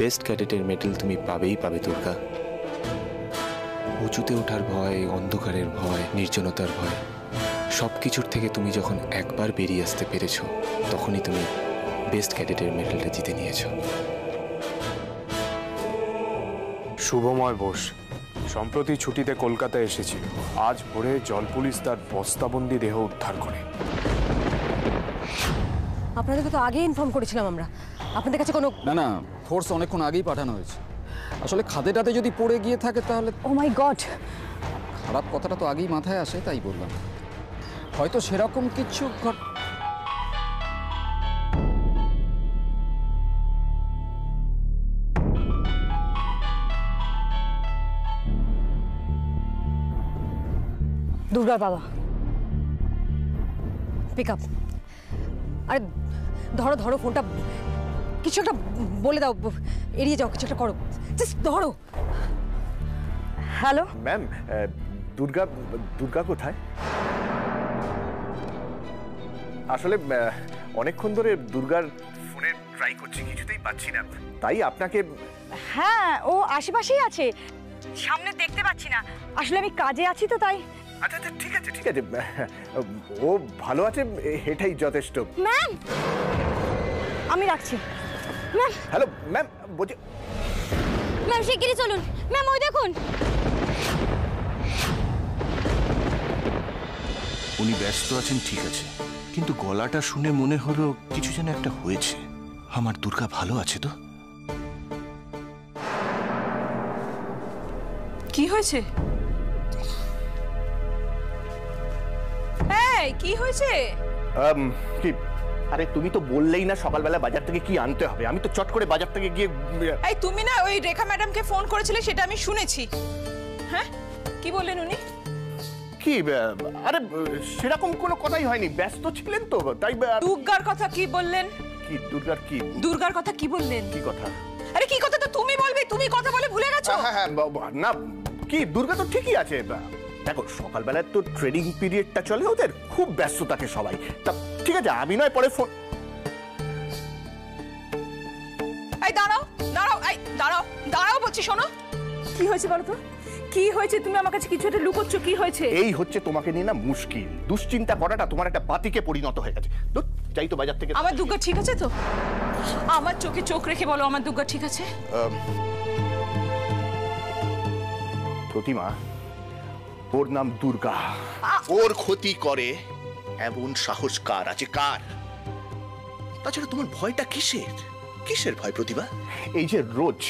Best ক্যাডেটের medal তুমি পাবেই পাবে দুর্গা। উঁচুতে ওঠার ভয়, অন্ধকারের ভয়, নির্জনতার ভয়, সব কিছুর থেকে তুমি যখন একবার বেরিয়ে আসতে পেরেছ, তখনই তুমি বেস্ট ক্যাডেটের মেডেলটা জিতে নিয়েছ। শুভময় বোস সম্প্রতি ছুটিতে কলকাতায় এসেছিল। আজ ভোরে জল পুলিশ তার বস্তাবন্দি দেহ উদ্ধার করে। আপনাদেরকে তো আগেই ইনফর্ম করেছিলাম আমরা। আপনাদের কাছে কোনো না ফোর্স অনেকক্ষণ আগেই পাঠানো হয়েছে। আসলে খাদেটাতে যদি পড়ে গিয়ে থাকে তাহলে ও মাই গড, খারাপ কথাটা তো আগেই মাথায় আসে, তাই বললাম। হয়তো সেরকম কিছু দুর্গার বাবা পিক আপ। আরে ধরো ধরো ফোনটা, কিছু একটা বলে দাও, এড়িয়ে যাও, কিছু একটা করো, জাস্ট ধরো। হ্যালো ম্যাম, দুর্গা দুর্গা কোথায়? আসলে অনেকক্ষণ ধরে দুর্গার ফোনে ট্রাই করছি, কিছুতেই পাচ্ছি না, তাই আপনাকে। হ্যাঁ, ও আশেপাশেই আছে, সামনে দেখতে পাচ্ছি না, আসলে আমি কাজে আছি তো তাই। আচ্ছা আচ্ছা, ঠিক আছে ঠিক আছে, ও ভালো আছে, এটাই যথেষ্ট। ম্যাম আমি রাখছি। ম্যাম হ্যালো ম্যাম, বলছি ম্যাম শিগগিরই চলুন। ম্যাম ওই দেখুন। উনি ব্যস্ত আছেন ঠিক আছে, কিন্তু গলাটা শুনে মনে হলো কিছু যেন একটা হয়েছে। আমার দুর্গা ভালো আছে তো? কি হয়েছে? কি হয়েছে? কি? আরে তুমি তো বললেই না সকালবেলা বাজার থেকে কি আনতে হবে, আমি তো চট করে বাজার থেকে গিয়ে। এই তুমি না ওই রেখা ম্যাডামকে ফোন করেছিলে, সেটা আমি শুনেছি। হ্যাঁ, কি বললেন উনি? কি? আরে সেরকম কোনো কথাই হয়নি, ব্যস্ত ছিলেন তো তাই। দুর্গার কথা কি বললেন? কি দুর্গার কি? দুর্গার কথা কি বললেন? কি কথা? আরে কি কথা তো তুমি বলবে, তুমি কথা বলে ভুলে গেছো। হ্যাঁ না, কি দুর্গা তো ঠিকই আছে। দেখো সকালবেলায় তো ট্রেনিং পিরিয়ডটা চলে, ওদের খুব ব্যস্ত থাকে সবাই। তা ঠিক আছে, আমি নয় পরে ফোন। এই দাঁড়াও দাঁড়াও, এই দাঁড়াও দাঁড়াও বলছি, শোনো। কি হয়েছে বলো তো, কি হয়েছে? তুমি আমার কাছে কিছু একটা লুকোচ্ছ, কি হয়েছে? এই হচ্ছে তোমাকে নিয়ে না মুশকিল, দুশ্চিন্তা করাটা তোমার একটা বাতিকে পরিণত হয়ে গেছে। তো যাই তো বাজার থেকে। আমার দুর্গা ঠিক আছে তো? আমার চোখে চোখ রেখে বলো আমার দুর্গা ঠিক আছে? প্রতিমা, ওর নাম দুর্গা। ওর ক্ষতি করে এমন সাহস কার আছে? কার? তাছাড়া তোমার ভয়টা কিসের? কিসের ভয় প্রতিভা? এই যে রোজ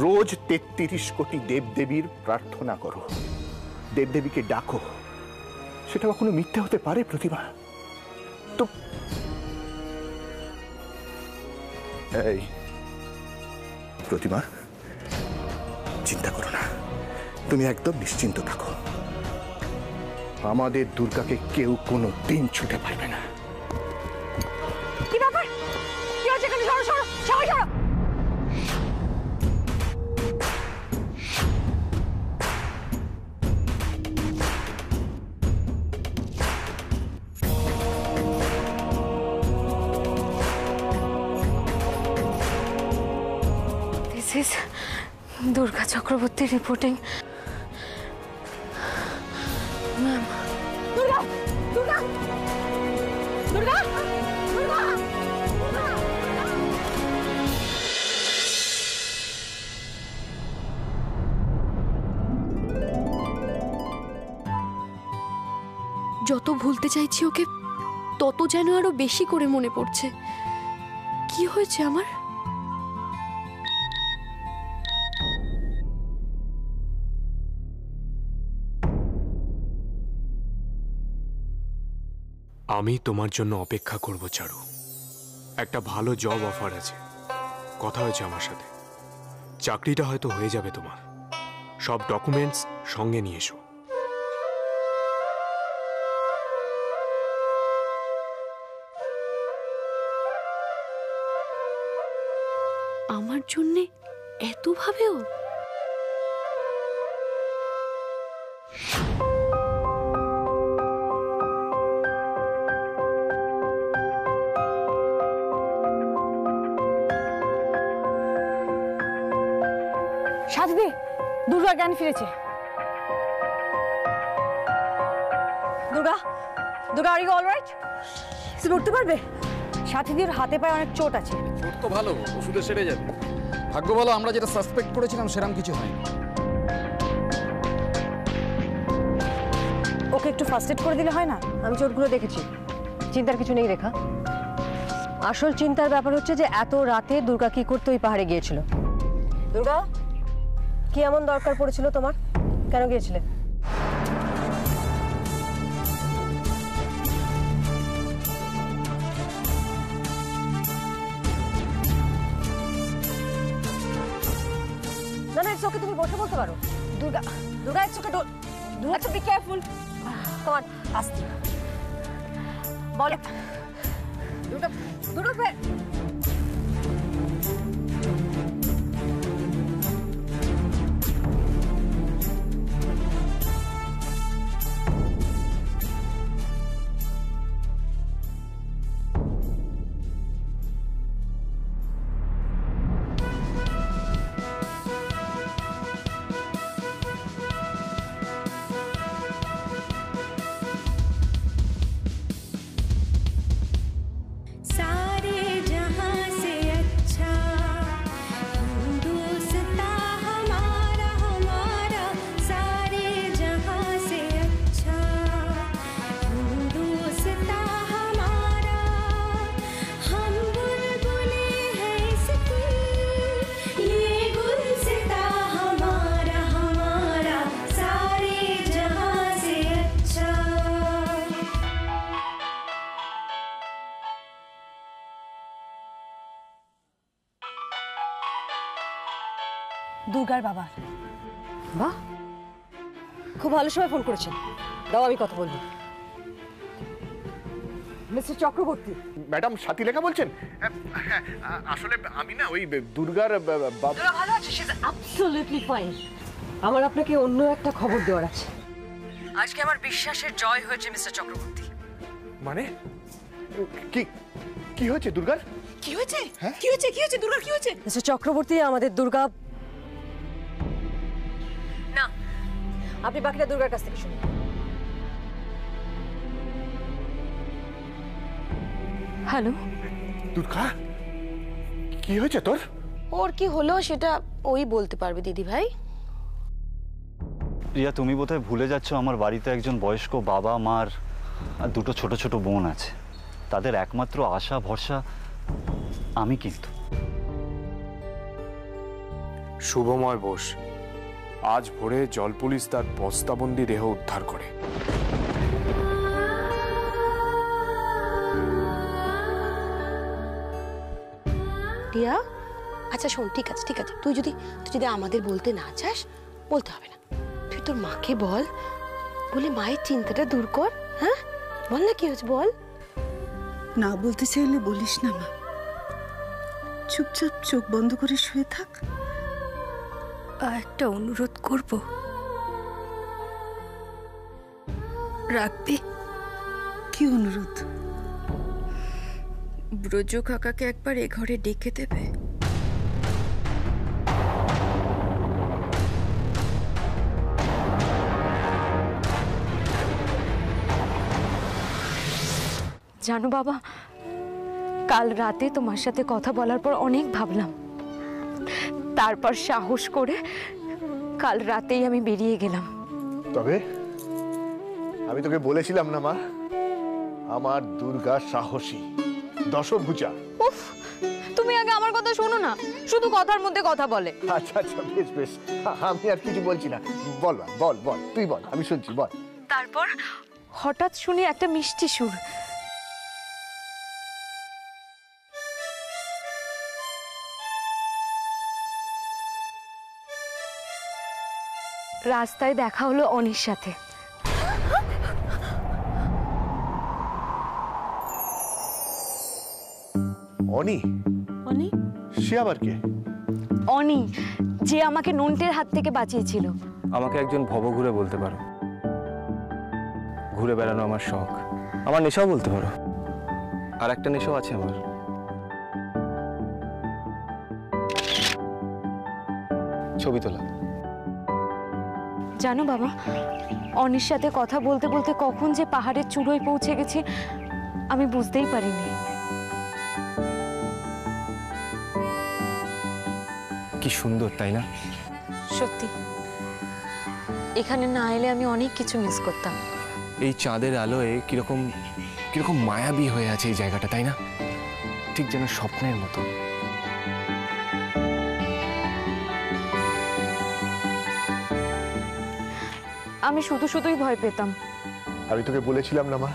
রোজ ৩৩ কোটি দেবদেবীর প্রার্থনা করো, দেবদেবীকে ডাকো, সেটা কখনো মিথ্যে হতে পারে প্রতিভা? তো এই প্রতিমা, চিন্তা করো না, তুমি একদম নিশ্চিন্ত থাকো। আমাদের দুর্গাকে কেউ কোনো দিন ছুটে পারবে না। কি ব্যাপার? কি হচ্ছে এখানে? সরো সরো সবাই সরো। This is Durga Chakraborty reporting. Ma'am, Durga Durga Durga Durga. যত ভুলতে চাইছি ওকে, তত যেন আরো বেশি করে মনে পড়ছে। কি হয়েছে আমার? আমি তোমার জন্য অপেক্ষা করব চারু। একটা ভালো জব অফার আছে, কথা হয়েছে আমার সাথে। চাকরিটা হয়তো হয়ে যাবে তোমার। সব ডকুমেন্টস সঙ্গে নিয়ে এসো। আমার জন্যে এত ভাবেও? সাথী, দুর্গা জ্ঞান ফিরেছে। Durga, Durga, are you alright? তুমি উঠতে পারবে? সাথীদের হাতে পায়ে অনেক চোট আছে। চোট তো ভালো, ওষুধে সেরে যাবে। ভাগ্য ভালো আমরা যেটা সাসপেক্ট করেছিলাম সেরকম কিছু হয়নি। ওকে একটু ফার্স্ট এড করে দিলে হয় না? আমি চোটগুলো দেখেছি, চিন্তার কিছু নেই রেখা। আসল চিন্তার ব্যাপার হচ্ছে যে এত রাতে দুর্গা কি করতে ওই পাহাড়ে গিয়েছিল। দুর্গা, কি এমন দরকার পড়েছিল তোমার? কেন গিয়েছিলে? না না, ইটস ওকে, তুমি বসে বলতে পারো। Durga, Durga, it's okay, Durga, be careful. Come on, আস্তে বলো। দুর্গা, দুর্গা, দুর্গার বাবা। বাহ, খুব ভালো সময় ফোন করেছেন। দাও আমি কথা বলবো। মিস্টার চক্রবর্তী। ম্যাডাম সাথী লেখা বলছেন? আসলে আমি না ওই দুর্গার দুর্গা ভালো আছে, শি ইজ অ্যাবসলিউটলি ফাইন। আমার আপনাকে অন্য একটা খবর দেওয়ার আছে। আজকে আমার বিশ্বাসের জয় হয়েছে মিস্টার চক্রবর্তী। মানে কি কি হয়েছে দুর্গার? কি হয়েছে? কি হয়েছে? কি হয়েছে দুর্গার? কি হয়েছে? মিস্টার চক্রবর্তী, আমাদের দুর্গা, না আপনি বাকিটা দুর্গার কাছ থেকে শুনুন। হ্যালো, দুর্গা, কি হয়েছে তোর? ওর কি হলো সেটা ওই বলতে পারবে দিদি ভাই। রিয়া, তুমি বোধহয় ভুলে যাচ্ছ আমার বাড়িতে একজন বয়স্ক বাবা মার আর দুটো ছোট ছোট বোন আছে। তাদের একমাত্র আশা ভরসা আমি। কিন্তু শুভময় বোস আজ ভোরে জল পুলিশ তার বস্তাবন্দি দেহ উদ্ধার করে। রিয়া, আচ্ছা শোন, ঠিক আছে ঠিক আছে, তুই যদি আমাদের বলতে না চাস বলতে হবে না। তুই তোর মাকে বল, বলে মায়ের চিন্তাটা দূর কর। হ্যাঁ বল না, কি হয়েছে বল। না বলতে চাইলে বলিস না মা, চুপচাপ চোখ বন্ধ করে শুয়ে থাক। একটা অনুরোধ করব, রাখবি? কি অনুরোধ? ব্রজ কাকাকে একবার এ ঘরে ডেকে দেবে। জানো বাবা, কাল রাতে তোমার সাথে কথা বলার পর অনেক ভাবলাম, তারপর সাহস করে কাল রাতেই আমি বেরিয়ে গেলাম। তবে আমি তোকে বলেছিলাম না মা, আমার দুর্গা সাহসী, দশভুজা। উফ, তুমি আগে আমার কথা শোনো না, শুধু কথার মধ্যে কথা বলে। আচ্ছা আচ্ছা, বেশ বেশ, আমি আর কিছু বলছি না। বল বল বল, তুই বল, আমি শুনছি, বল। তারপর হঠাৎ শুনি একটা মিষ্টি সুর। রাস্তায় দেখা হলো অনির সাথে। অনি? অনি? সে আবার কে? অনি, যে আমাকে নন্টের হাত থেকে বাঁচিয়েছিল। আমাকে একজন ভবঘুরে বলতে পারো। ঘুরে বেড়ানো আমার শখ, আমার নেশাও বলতে পারো। আর একটা নেশাও আছে আমার, ছবি তোলা। জানো বাবা, অনির সাথে কথা বলতে বলতে কখন যে পাহাড়ের চূড়োয় পৌঁছে গেছি আমি বুঝতেই পারিনি। কি সুন্দর, তাই না? সত্যি, এখানে না এলে আমি অনেক কিছু মিস করতাম। এই চাঁদের আলোয় কিরকম কিরকম মায়াবী হয়ে আছে এই জায়গাটা, তাই না? ঠিক যেন স্বপ্নের মতো। আমি শুধু শুধুই ভয় পেতাম। আমি তোকে বলেছিলাম না মা,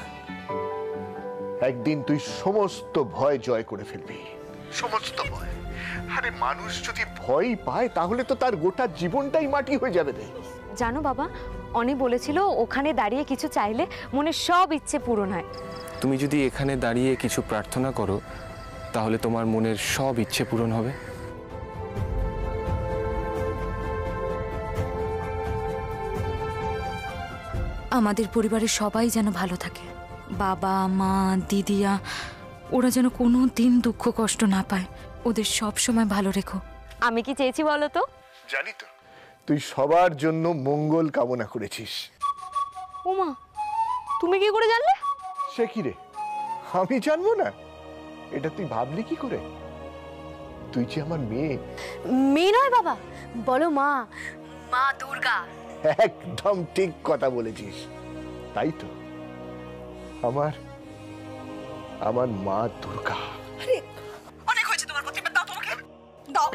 একদিন তুই সমস্ত ভয় জয় করে ফেলবি, সমস্ত ভয়। আরে মানুষ যদি ভয় পায় তাহলে তো তার গোটা জীবনটাই মাটি হয়ে যাবে রে। জানো বাবা, অনি বলেছিল ওখানে দাঁড়িয়ে কিছু চাইলে মনের সব ইচ্ছে পূরণ হয়। তুমি যদি এখানে দাঁড়িয়ে কিছু প্রার্থনা করো তাহলে তোমার মনের সব ইচ্ছে পূরণ হবে। আমাদের পরিবারের সবাই যেন ভালো থাকে, বাবা মা দিদিয়া, ওরা যেন কোনো দিন দুঃখ কষ্ট না পায়। ওদের সব সময় ভালো রেখো। আমি কি চেয়েছি বলো তো? জানি তো, তুই সবার জন্য মঙ্গল কামনা করেছিস। ওমা, তুমি কি করে জানলে? সে কি রে, আমি জানবো না? এটা তুই ভাবলি কি করে? তুই যে আমার মেয়ে। মেয়ে নয় বাবা, বলো মা, মা দুর্গা। একদম ঠিক কথা বলেছিস। তাই তো, আমার আমার মা দুর্গা। অনেক হয়েছে তোমার প্রতিবাদ, দাও তোমাকে দাও।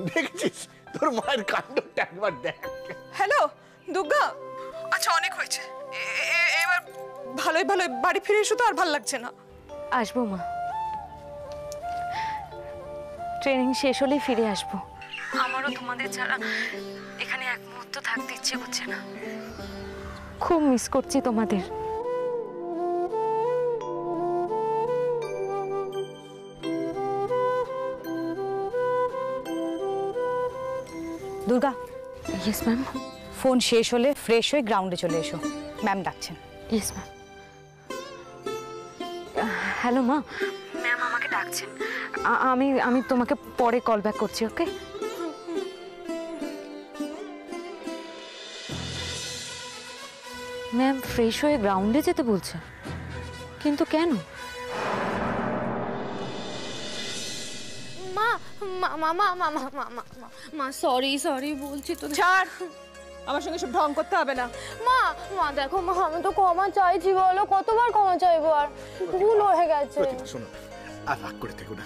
দেখছিস তোর মায়ের কাণ্ডটা একবার দেখ। হ্যালো দুর্গা, আচ্ছা অনেক হয়েছে, এবার ভালোই ভালোই বাড়ি ফিরে এসো তো, আর ভালো লাগছে না। আসবো মা, ট্রেনিং শেষ হলেই ফিরে আসবো। আমারও তোমাদের ছাড়া এখানে এক মুহূর্ত থাকতে ইচ্ছে করছে না। খুব মিস করছি তোমাদের। দুর্গা। Yes ma'am. ফোন শেষ হলে ফ্রেশ হয়ে গ্রাউন্ডে চলে এসো, ম্যাম ডাকছেন। Yes ma'am. হ্যালো মা, ম্যাম আমাকে ডাকছেন। আমি তোমাকে পরে কল ব্যাক করছি, ওকে? ম্যাম ফ্রেশ হয়ে গ্রাউন্ডে যেতে বলছে, কিন্তু কেন? মা মা মা মা মা মা মা মা মা সরি সরি বলছি তো। ছাড়, আমার সঙ্গে সব ঢং করতে হবে না। মা মা দেখো মা, আমি তো ক্ষমা চাইছি, বলো কতবার ক্ষমা চাইবো, আর ভুল হয়ে গেছে। শোনো, আর রাগ করে থেকো না।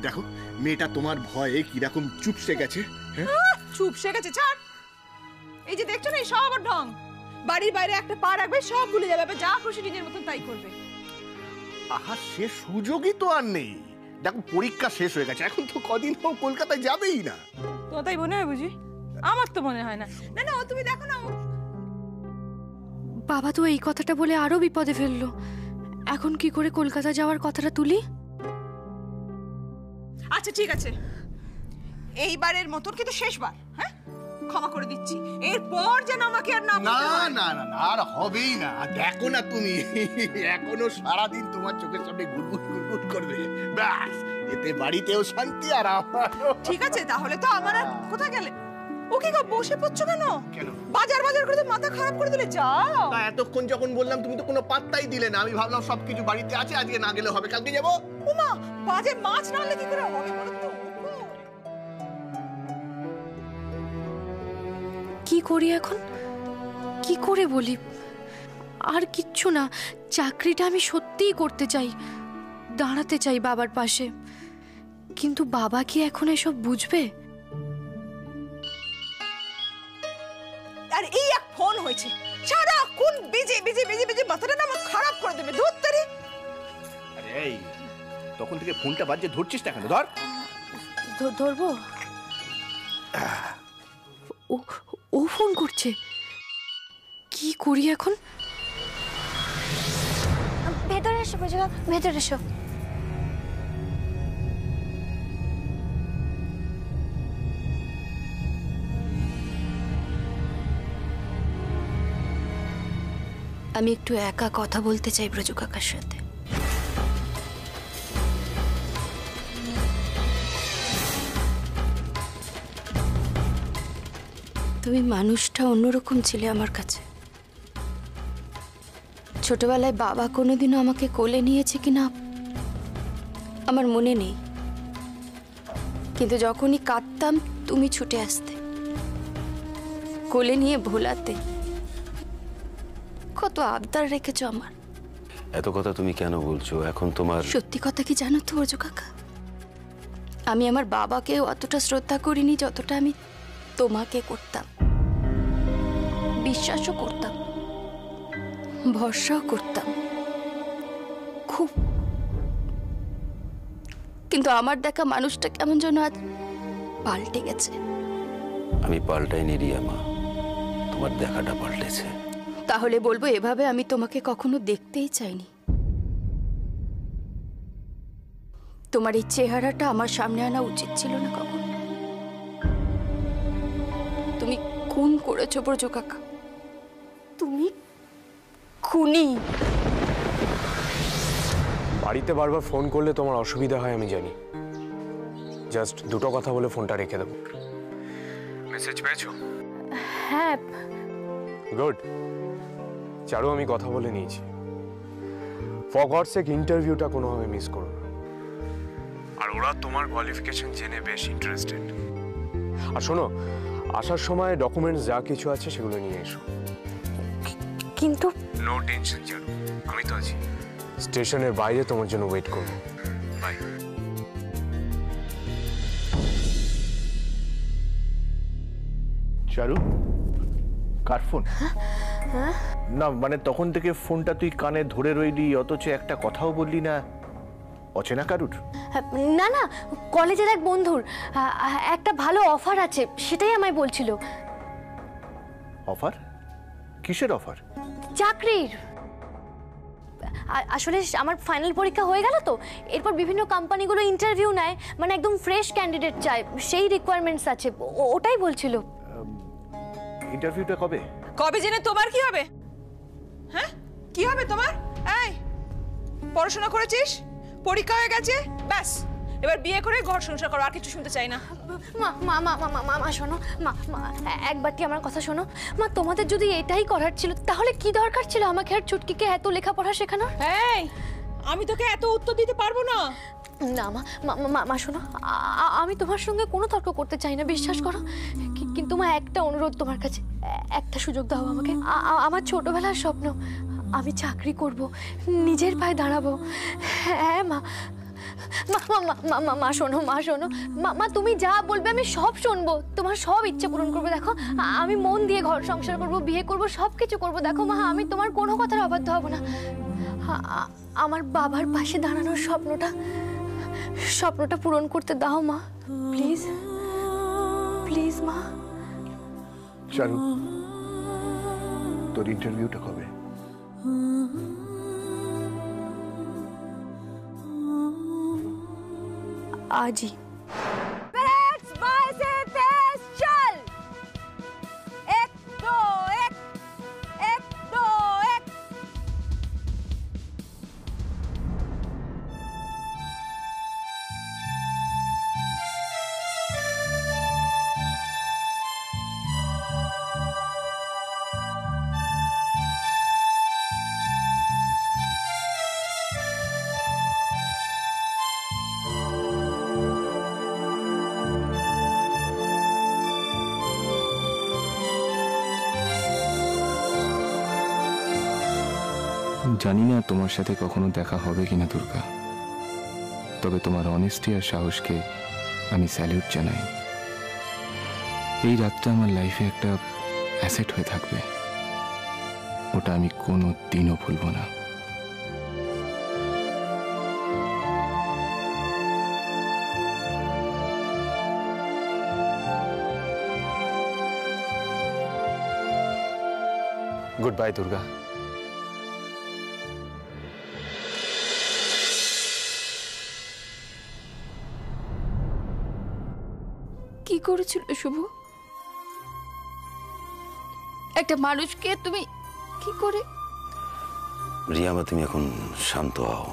দেখো মেয়েটা তোমার ভয়ে কিরকম চুপসে গেছে। চুপসে গেছে? ছাড়, এই যে দেখছো না, এই সব ঢং। বাড়ির বাইরে একটা পা রাখবে, সব ভুলে যাবে, যা খুশি নিজের মতন তাই করবে। আহা, সে সুযোগই তো আর নেই। দেখো পরীক্ষা শেষ হয়ে গেছে, এখন তো কদিন হোক কলকাতায় যাবেই না। তোমার তাই মনে হয় বুঝি? আমার তো মনে হয় না। না না, তুমি দেখো না। বাবা তো এই কথাটা বলে আরো বিপদে ফেললো। এখন কি করে কলকাতা যাওয়ার কথাটা তুলি? আচ্ছা ঠিক আছে, এইবারের মতন কিন্তু শেষবার, হ্যাঁ ক্ষমা করে দিচ্ছি। এরপর যেন আমাকে আর না না না না না, আর হবেই না। দেখো না তুমি, এখনো সারাদিন তোমার চোখের সামনে গুড়গুড় গুড়গুড় করবে, ব্যাস এতে বাড়িতেও শান্তি আর আমারও। ঠিক আছে, তাহলে তো আমার আর কোথায় গেলে? ওকে গো, বসে পড়ছো কেন? বাজার বাজার করে মাথা খারাপ করে দিলে। যাও। এতক্ষণ যখন বললাম তুমি তো কোনো পাত্তাই দিলে না। আমি ভাবলাম সবকিছু বাড়িতে আছে, আজকে না গেলে হবে, কালকে যাবো। ওমা, বাজে মাছ না আনলে কি করে হবে বলো তো? কি করি এখন? কি করে বলি? আর কিচ্ছু না, চাকরিটা আমি সত্যিই করতে চাই, দাঁড়াতে চাই বাবার পাশে। কিন্তু বাবা কি এখন এসব বুঝবে? আর এই এক ফোন হয়েছে, সারাক্ষণ বেজে বেজে বেজে বেজে মাথাটা না আমার খারাপ করে দেবে। ধরতারি। আরে এই, তখন থেকে ফোনটা বাজে, ধরছিস না কেন? ধর। ধরবো? ও ফোন করছে, কি করি এখন? ভেতরে এসো বুঝলা, ভেতরে এসো। আমি একটু একা কথা বলতে চাই ব্রজু কাকার সাথে। তুমি মানুষটা অন্যরকম ছিলে আমার কাছে। ছোটবেলায় বাবা কোনোদিনও আমাকে কোলে নিয়েছে কিনা আমার মনে নেই, কিন্তু যখনই কাঁদতাম তুমি ছুটে আসতে, কোলে নিয়ে ভোলাতে। কত আবদার রেখেছো আমার। এত কথা তুমি কেন বলছো এখন? তোমার সত্যি কথা কি জানো তো অর্জু কাকা, আমি আমার বাবাকে অতটা শ্রদ্ধা করিনি যতটা আমি তোমাকে করতাম। বিশ্বাসও করতাম, ভরসাও করতাম খুব, কিন্তু আমার দেখা মানুষটা কেমন যেন আজ পাল্টে গেছে। আমি পাল্টাইনি রিয়া মা, তোমার দেখাটা পাল্টেছে। তাহলে বলবো এভাবে আমি তোমাকে কখনো দেখতেই চাইনি। তোমার এই চেহারাটা আমার সামনে আনা উচিত ছিল না কখন। তুমি খুন করেছো ব্রজ কাকা, তুমি খুনি। বাড়িতে বারবার ফোন করলে তোমার অসুবিধা হয় আমি জানি, জাস্ট দুটো কথা বলে ফোনটা রেখে দেবো। মেসেজ পেয়েছো? হ্যাঁ। গুড। চারু, আমি কথা বলে নিয়েছি। ফর গডস সেক ইন্টারভিউটা কোনোভাবে মিস করো না। আর ওরা তোমার কোয়ালিফিকেশন জেনে বেশ ইন্টারেস্টেড। আর শোনো, আসার সময় ডকুমেন্টস যা কিছু আছে সেগুলো নিয়ে এসো। কিন্তু নো টেনশন চারু, আমি তো আছি। স্টেশনের বাইরে তোমার জন্য ওয়েট করবো। বাই। Charu, car phone? না মানে তখন থেকে ফোনটা তুই কানে ধরে রইলি, অথচ একটা কথাও বললি না। অচেনা কারুর? না না, কলেজের এক বন্ধুর একটা ভালো অফার আছে, সেটাই আমায় বলছিল। অফার? কিসের অফার? চাকরির। আসলে আমার ফাইনাল পরীক্ষা হয়ে গেল তো, এরপর বিভিন্ন কোম্পানিগুলো ইন্টারভিউ নেয়, মানে একদম ফ্রেশ ক্যান্ডিডেট চায়, সেই রিকোয়ারমেন্টস আছে, ওটাই বলছিল। ইন্টারভিউটা কবে? কবে জেনে তোমার কি হবে? হ্যাঁ, কি হবে তোমার? এই, পড়াশোনা করেছিস, পরীক্ষা হয়ে গেছে, ব্যাস এবার বিয়ে করে ঘর সংসার করো, আর কিছু শুনতে চাই না। মা মা মা মা মা মা শোনো, মা একবারটি আমার কথা শোনো। মা, তোমাদের যদি এটাই করার ছিল তাহলে কি দরকার ছিল আমাকে আর চুটকিকে এত লেখাপড়া শেখানোর? এই, আমি তোকে এত উত্তর দিতে পারবো না। না মা মা শোনো, আমি তোমার সঙ্গে কোনো তর্ক করতে চাই না, বিশ্বাস করো, কিন্তু মা একটা অনুরোধ তোমার কাছে, একটা সুযোগ দাও আমাকে। আমার ছোটবেলার স্বপ্ন, আমি চাকরি করব, নিজের পায়ে দাঁড়াবো। হ্যাঁ মা। মা শোনো, মা তুমি যা বলবে আমি সব শুনবো, তোমার সব ইচ্ছে পূরণ করবো। দেখো, আমি মন দিয়ে ঘর সংসার করবো, বিয়ে করবো, সব কিছু করবো। দেখো মা, আমি তোমার কোনো কথার অবাধ্য হব না। আমার বাবার পাশে দাঁড়ানোর স্বপ্নটা পূরণ করতে দাও মা, প্লিজ প্লিজ মা। চারু, তোর ইন্টারভিউটা কবে? আজই। জানি না তোমার সাথে কখনো দেখা হবে কিনা দুর্গা, তবে তোমার অনেস্টি আর সাহসকে আমি স্যালিউট জানাই। এই রাতটা আমার লাইফে একটা অ্যাসেট হয়ে থাকবে, ওটা আমি কোনো দিনও ভুলব না। Good bye Durga. কি করেছিল শুভ? একটা মানুষকে তুমি কি করে? রিয়ামা, তুমি এখন শান্ত হও।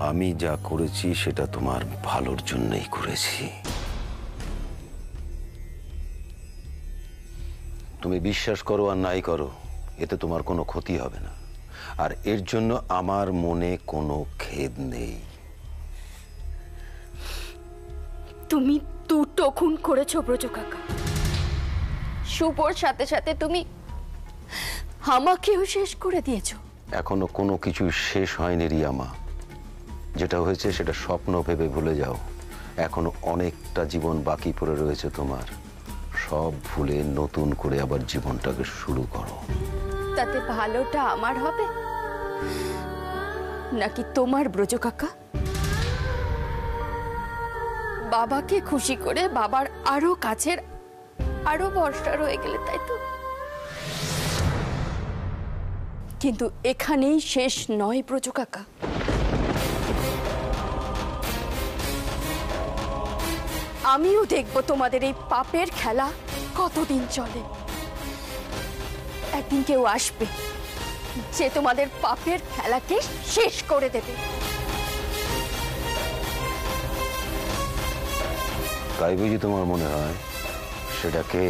আমি যা করেছি সেটা তোমার ভালোর জন্যই করেছি। তুমি বিশ্বাস করো আর নাই করো, এতে তোমার কোনো ক্ষতি হবে না, আর এর জন্য আমার মনে কোনো খেদ নেই। তুমি দুটো খুন করেছো ব্রজ কাকা। শুভর সাথে সাথে তুমি আমাকেও শেষ করে দিয়েছো। এখনো কোনো কিছু শেষ হয়নি রিয়ামা। যেটা হয়েছে সেটা স্বপ্ন ভেবে ভুলে যাও। এখনো অনেকটা জীবন বাকি পড়ে রয়েছে তোমার। সব ভুলে নতুন করে আবার জীবনটাকে শুরু করো। তাতে ভালোটা আমার হবে নাকি তোমার ব্রজ কাকা? বাবাকে খুশি করে বাবার আরো কাছের আরো ভরসা রয়ে গেলে, তাই তো? কিন্তু এখানেই শেষ নয় ব্রজ কাকা। আমিও দেখব তোমাদের এই পাপের খেলা কতদিন চলে। একদিন কেউ আসবে যে তোমাদের পাপের খেলাকে শেষ করে দেবে। তাই বুঝি তোমার মনে হয়? সেটাকে